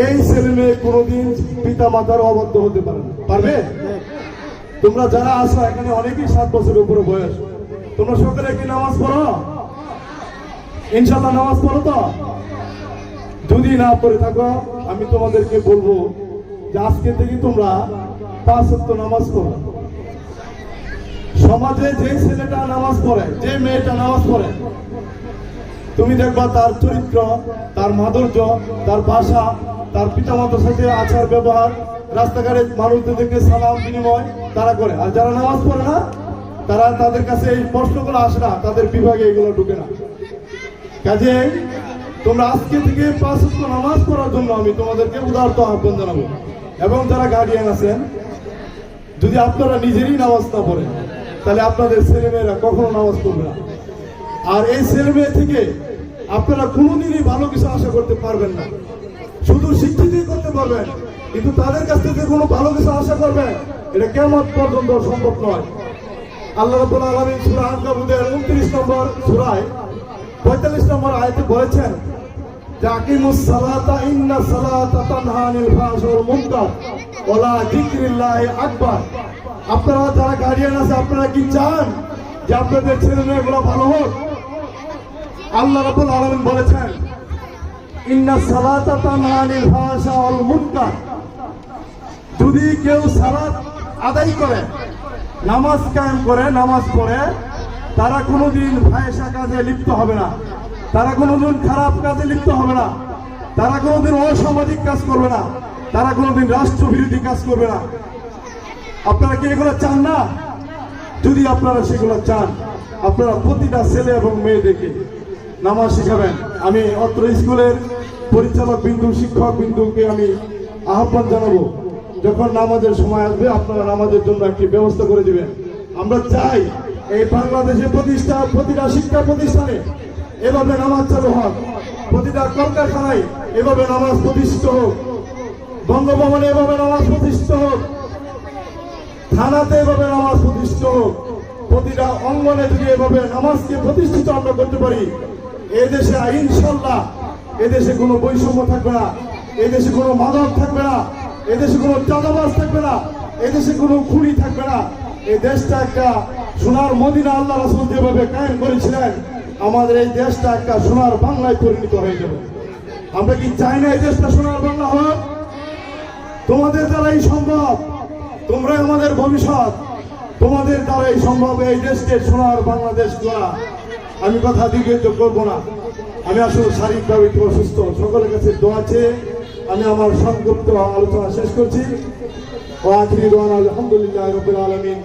এই ছেলে মেয়ে কোনোদিন পিতা মাতার অবাধ্য হতে পারবে? তোমরা যারা আসো এখানে অনেকেই 7 বছরের উপরে বয়স, তোমরা সকালে কি নামাজ পড়ো? ইনশাল্লাহ নামাজ পড়ো তো? যদি না পড়ে থাকো আমি তোমাদেরকে বলবো যে আজকে থেকে তোমরা 5 ওয়াক্ত নামাজ পড়ো। সমাজে যে ছেলেটা নামাজ পড়ে, যে মেয়েটা নামাজ পড়ে, তুমি দেখবা তার চরিত্র, তার মাধুর্য, তার ভাষা, তার পিতামাতার সাথে আচার ব্যবহার, রাস্তাঘাটে মানুষদেরকে সালাম বিনিময় তারা করে। আর যারা নামাজ পড়ে না তারা, তাদের কাছে এই প্রশ্নগুলো আসে না, তাদের বিভাগে এগুলো ঢুকে না। কাজে তোমরা আজকে থেকে 5 ওয়াক্ত নামাজ পড়ার জন্য আমি তোমাদেরকে উদারত আহ্বান জানাবো। এবং যারা গার্ডিয়ান আছেন, যদি আপনারা নিজেরই নামাজ না পড়েন তাহলে আপনাদের ছেলেমেয়েরা কখনো নামাজ পড়বে না। আর এই ছেলে মেয়ে থেকে আপনারা কোনোদিনই ভালো কিছু আশা করতে পারবেন না। শুধু শিক্ষিতই করতে পারবেন, কিন্তু তাদের কাছ থেকে কোনো ভালো কিছু আশা করবেন এটা কিয়ামত পর্যন্ত সম্ভব নয়। আল্লাহ রাব্বুল আলামিন সূরা আনকাবুতের 29 নম্বর সূরায় 45 নম্বর আয়াতে বলেছেন যে আকিমুস সালাতা ইন্নাস সালাতা তানহা আনিল ফাহশা ওয়াল মুনকার ওয়া লা যিকরিল্লাহি আকবার। আপনারা যারা গার্ডিয়ান আছে, আপনারা কি চান যে আপনাদের ছেলে মেয়েগুলো ভালো হোক? আল্লাহ রাব্বুল আলামিন বলেছেন ইন্নাস সালাতা তানহা আনিল ফাহশা ওয়াল মুনকার। যদি কেউ সালাত আদায় করে, নামাজ কায়েম করে, নামাজ পড়ে, তারা কোনোদিন ফাহিশা কাজে লিপ্ত হবে না, তারা কোনোদিন খারাপ কাজে লিপ্ত হবে না, তারা কোনোদিন অসামাজিক কাজ করবে না, তারা কোনোদিন রাষ্ট্রবিরোধী কাজ করবে না। আপনারা কি এগুলো চান না? যদি আপনারা সেগুলো চান, আপনারা প্রতিটা ছেলে এবং মেয়েদেরকে নামাজ শিখাবেন। আমি অত্র স্কুলের পরিচালক বিন্দু, শিক্ষক বিন্দুকে আমি আহ্বান জানাবো, যখন নামাজের সময় আসবে আপনারা নামাজের জন্য একটি ব্যবস্থা করে দিবেন। আমরা চাই এই বাংলাদেশে প্রতিটা শিক্ষা প্রতিষ্ঠানে এভাবে নামাজ চালু হোক, প্রতিটা কলকারখানায় এভাবে নামাজ প্রতিষ্ঠিত হোক, বঙ্গভবনে এভাবে নামাজ প্রতিষ্ঠিত হোক, থানাতে এভাবে নামাজ প্রতিষ্ঠিত হোক। প্রতিটা অঙ্গনে যদি এভাবে নামাজকে প্রতিষ্ঠিত আমরা করতে পারি, এদেশে ইনশাল্লাহ এদেশে কোনো বৈষম্য থাকবে না, এদেশে কোনো মাদক থাকবে না, এদেশে কোনো চাঁদাবাজ থাকবে না, এদেশে কোনো খুনি থাকবে না। এই দেশটা একটা সোনার মদিনা আল্লাহ রাসূল যেভাবে কায়েম করেছিলেন, আমাদের এই দেশটা একটা সোনার বাংলায় পরিণত হয়ে যাবে। আমরা কি চাই না এই দেশটা সোনার বাংলা হোক? তোমাদের দ্বারাই সম্ভব, তোমরাই আমাদের ভবিষ্যৎ, তোমাদের দ্বারাই সম্ভব এই দেশকে সোনার বাংলাদেশ গড়া। আমি কথা দীর্ঘায়িত করবো না, আমি আসলে শারীরিকভাবে একটু অসুস্থ। সকলের কাছে দোয়া চেয়ে আমি আমার সংক্ষিপ্ত আলোচনা শেষ করছি। ওয়া আখিরু দাওয়ানা আলহামদুলিল্লাহি রাব্বিল আলামিন।